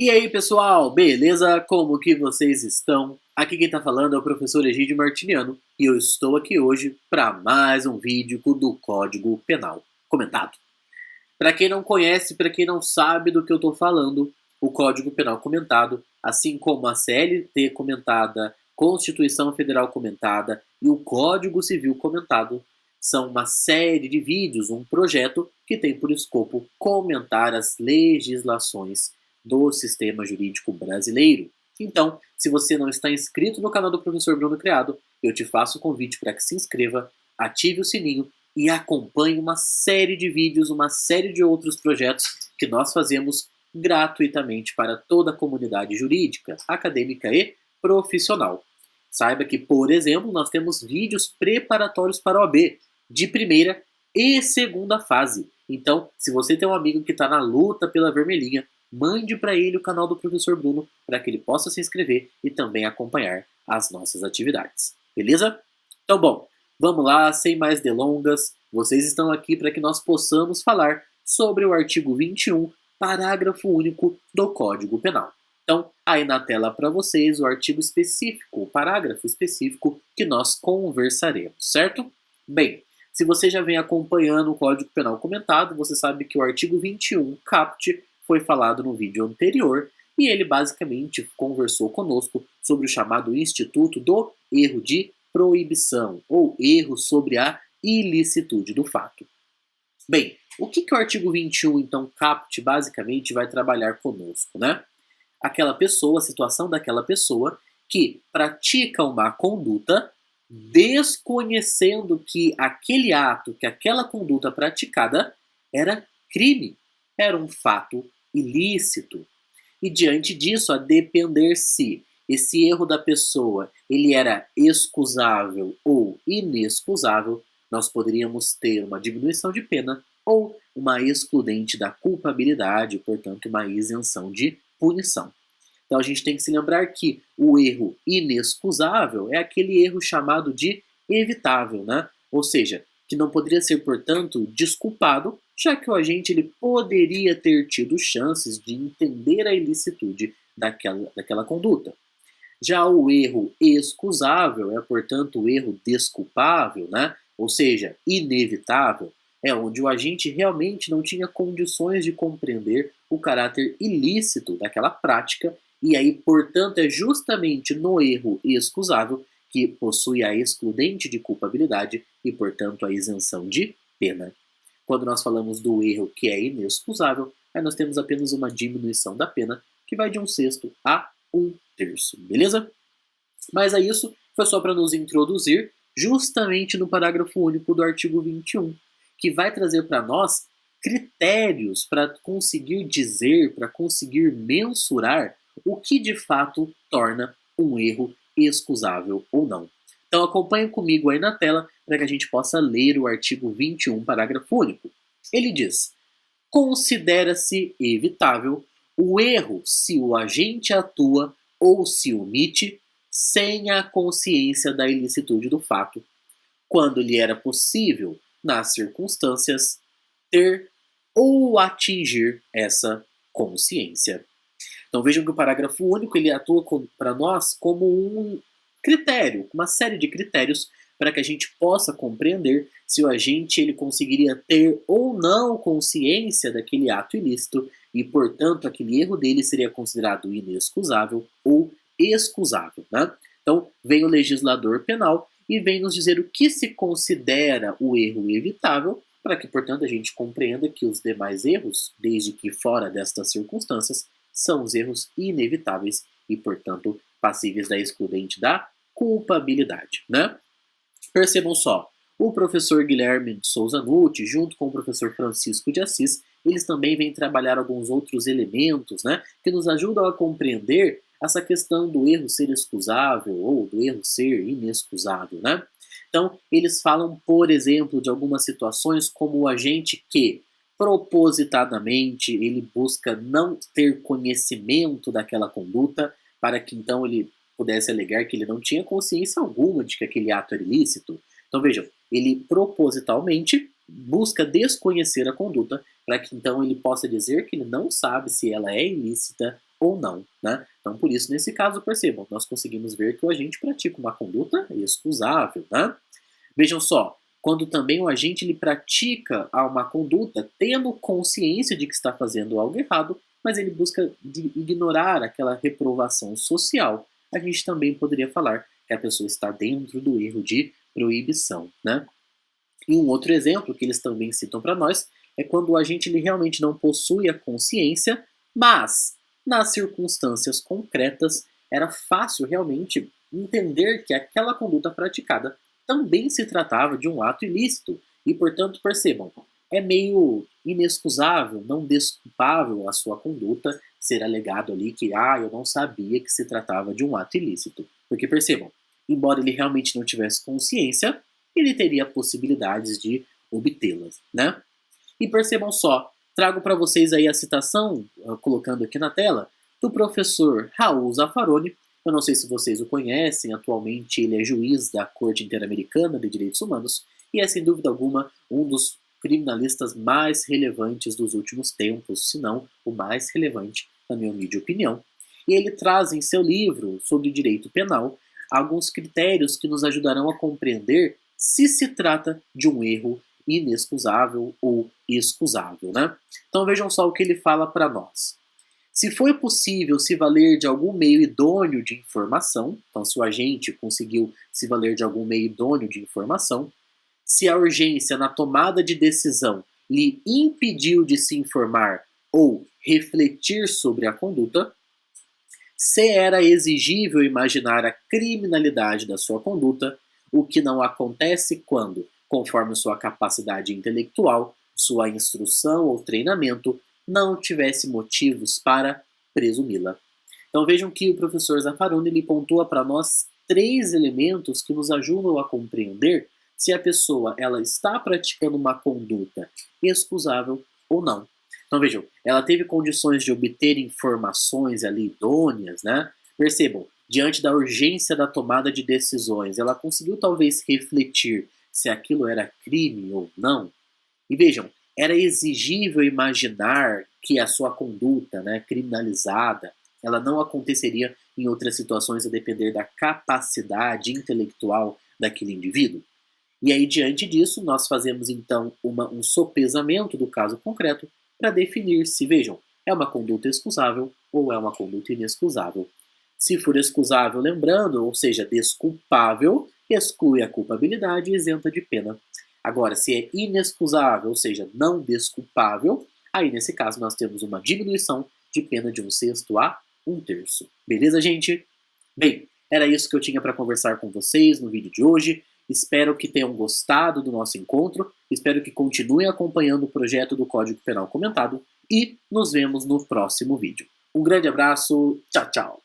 E aí, pessoal, beleza? Como que vocês estão? Aqui quem tá falando é o professor Egídio Martiniano e eu estou aqui hoje para mais um vídeo do Código Penal comentado. Para quem não conhece, para quem não sabe do que eu tô falando, o Código Penal comentado, assim como a CLT comentada, Constituição Federal comentada e o Código Civil comentado, são uma série de vídeos, um projeto que tem por escopo comentar as legislações do sistema jurídico brasileiro. Então, se você não está inscrito no canal do Professor Bruno Criado, eu te faço o convite para que se inscreva, ative o sininho e acompanhe uma série de vídeos, uma série de outros projetos que nós fazemos gratuitamente para toda a comunidade jurídica, acadêmica e profissional. Saiba que, por exemplo, nós temos vídeos preparatórios para a OAB, de primeira e segunda fase. Então, se você tem um amigo que está na luta pela vermelhinha, mande para ele o canal do Professor Bruno para que ele possa se inscrever e também acompanhar as nossas atividades. Beleza? Então, bom, vamos lá, sem mais delongas. Vocês estão aqui para que nós possamos falar sobre o artigo 21, parágrafo único do Código Penal. Então, aí na tela para vocês o artigo específico, o parágrafo específico que nós conversaremos, certo? Bem, se você já vem acompanhando o Código Penal comentado, você sabe que o artigo 21, caput, foi falado no vídeo anterior e ele basicamente conversou conosco sobre o chamado Instituto do Erro de Proibição ou erro sobre a ilicitude do fato. Bem, o que o artigo 21, então, caput, basicamente vai trabalhar conosco, né? Aquela pessoa, a situação daquela pessoa que pratica uma conduta desconhecendo que aquele ato, que aquela conduta praticada era crime, era um fato ilícito. E diante disso, a depender se esse erro da pessoa ele era excusável ou inexcusável, nós poderíamos ter uma diminuição de pena ou uma excludente da culpabilidade, portanto, uma isenção de punição. Então a gente tem que se lembrar que o erro inexcusável é aquele erro chamado de evitável, né? Ou seja, que não poderia ser, portanto, desculpado, já que o agente ele poderia ter tido chances de entender a ilicitude daquela conduta. Já o erro excusável é, portanto, o erro desculpável, né? Ou seja, inevitável, é onde o agente realmente não tinha condições de compreender o caráter ilícito daquela prática e aí, portanto, é justamente no erro excusável que possui a excludente de culpabilidade e, portanto, a isenção de pena. Quando nós falamos do erro que é inexcusável, aí nós temos apenas uma diminuição da pena que vai de 1/6 a 1/3, beleza? Mas é isso, foi só para nos introduzir justamente no parágrafo único do artigo 21, que vai trazer para nós critérios para conseguir dizer, para conseguir mensurar o que de fato torna um erro excusável ou não. Então acompanhe comigo aí na tela para que a gente possa ler o artigo 21, parágrafo único. Ele diz: considera-se evitável o erro se o agente atua ou se omite sem a consciência da ilicitude do fato, quando lhe era possível, nas circunstâncias, ter ou atingir essa consciência. Então vejam que o parágrafo único ele atua para nós como um critério, uma série de critérios para que a gente possa compreender se o agente ele conseguiria ter ou não consciência daquele ato ilícito e, portanto, aquele erro dele seria considerado inexcusável ou excusável. Né? Então vem o legislador penal e vem nos dizer o que se considera o erro evitável para que, portanto, a gente compreenda que os demais erros, desde que fora destas circunstâncias, são os erros inevitáveis e, portanto, passíveis da excludente da culpabilidade, né? Percebam só, o professor Guilherme de Souza Nutti, junto com o professor Francisco de Assis, eles também vêm trabalhar alguns outros elementos, né, que nos ajudam a compreender essa questão do erro ser excusável ou do erro ser inexcusável, né? Então, eles falam, por exemplo, de algumas situações como o agente que propositadamente ele busca não ter conhecimento daquela conduta para que então ele pudesse alegar que ele não tinha consciência alguma de que aquele ato era ilícito. Então vejam, ele propositalmente busca desconhecer a conduta para que então ele possa dizer que ele não sabe se ela é ilícita ou não, né? Então, por isso, nesse caso, percebam, nós conseguimos ver que o agente pratica uma conduta excusável, né? Vejam só, quando também o agente ele pratica uma conduta tendo consciência de que está fazendo algo errado, mas ele busca ignorar aquela reprovação social, a gente também poderia falar que a pessoa está dentro do erro de proibição, né? E um outro exemplo que eles também citam para nós é quando o agente ele realmente não possui a consciência, mas nas circunstâncias concretas era fácil realmente entender que aquela conduta praticada também se tratava de um ato ilícito e, portanto, percebam, é meio inexcusável, não desculpável a sua conduta ser alegado ali que eu não sabia que se tratava de um ato ilícito. Porque percebam, embora ele realmente não tivesse consciência, ele teria possibilidades de obtê-las, né? E percebam só, trago para vocês aí a citação, colocando aqui na tela, do professor Raul Zaffaroni. Eu não sei se vocês o conhecem, atualmente ele é juiz da Corte Interamericana de Direitos Humanos e é, sem dúvida alguma, um dos criminalistas mais relevantes dos últimos tempos, se não o mais relevante, na minha humilde opinião. E ele traz em seu livro sobre direito penal alguns critérios que nos ajudarão a compreender se se trata de um erro inexcusável ou excusável, né? Então vejam só o que ele fala para nós. Se foi possível se valer de algum meio idôneo de informação, então se o agente conseguiu se valer de algum meio idôneo de informação, se a urgência na tomada de decisão lhe impediu de se informar ou refletir sobre a conduta, se era exigível imaginar a criminalidade da sua conduta, o que não acontece quando, conforme sua capacidade intelectual, sua instrução ou treinamento, não tivesse motivos para presumi-la. Então vejam que o professor Zaffaroni ele pontua para nós 3 elementos que nos ajudam a compreender se a pessoa ela está praticando uma conduta excusável ou não. Então vejam, ela teve condições de obter informações ali idôneas, né? Percebam, diante da urgência da tomada de decisões, ela conseguiu talvez refletir se aquilo era crime ou não. E vejam, era exigível imaginar que a sua conduta, né, criminalizada, ela não aconteceria em outras situações a depender da capacidade intelectual daquele indivíduo. E aí, diante disso, nós fazemos então um sopesamento do caso concreto para definir se, vejam, é uma conduta excusável ou é uma conduta inexcusável. Se for excusável, lembrando, ou seja, desculpável, exclui a culpabilidade e isenta de pena. Agora, se é inexcusável, ou seja, não desculpável, aí nesse caso nós temos uma diminuição de pena de 1/6 a 1/3. Beleza, gente? Bem, era isso que eu tinha para conversar com vocês no vídeo de hoje. Espero que tenham gostado do nosso encontro, espero que continuem acompanhando o projeto do Código Penal Comentado e nos vemos no próximo vídeo. Um grande abraço, tchau, tchau!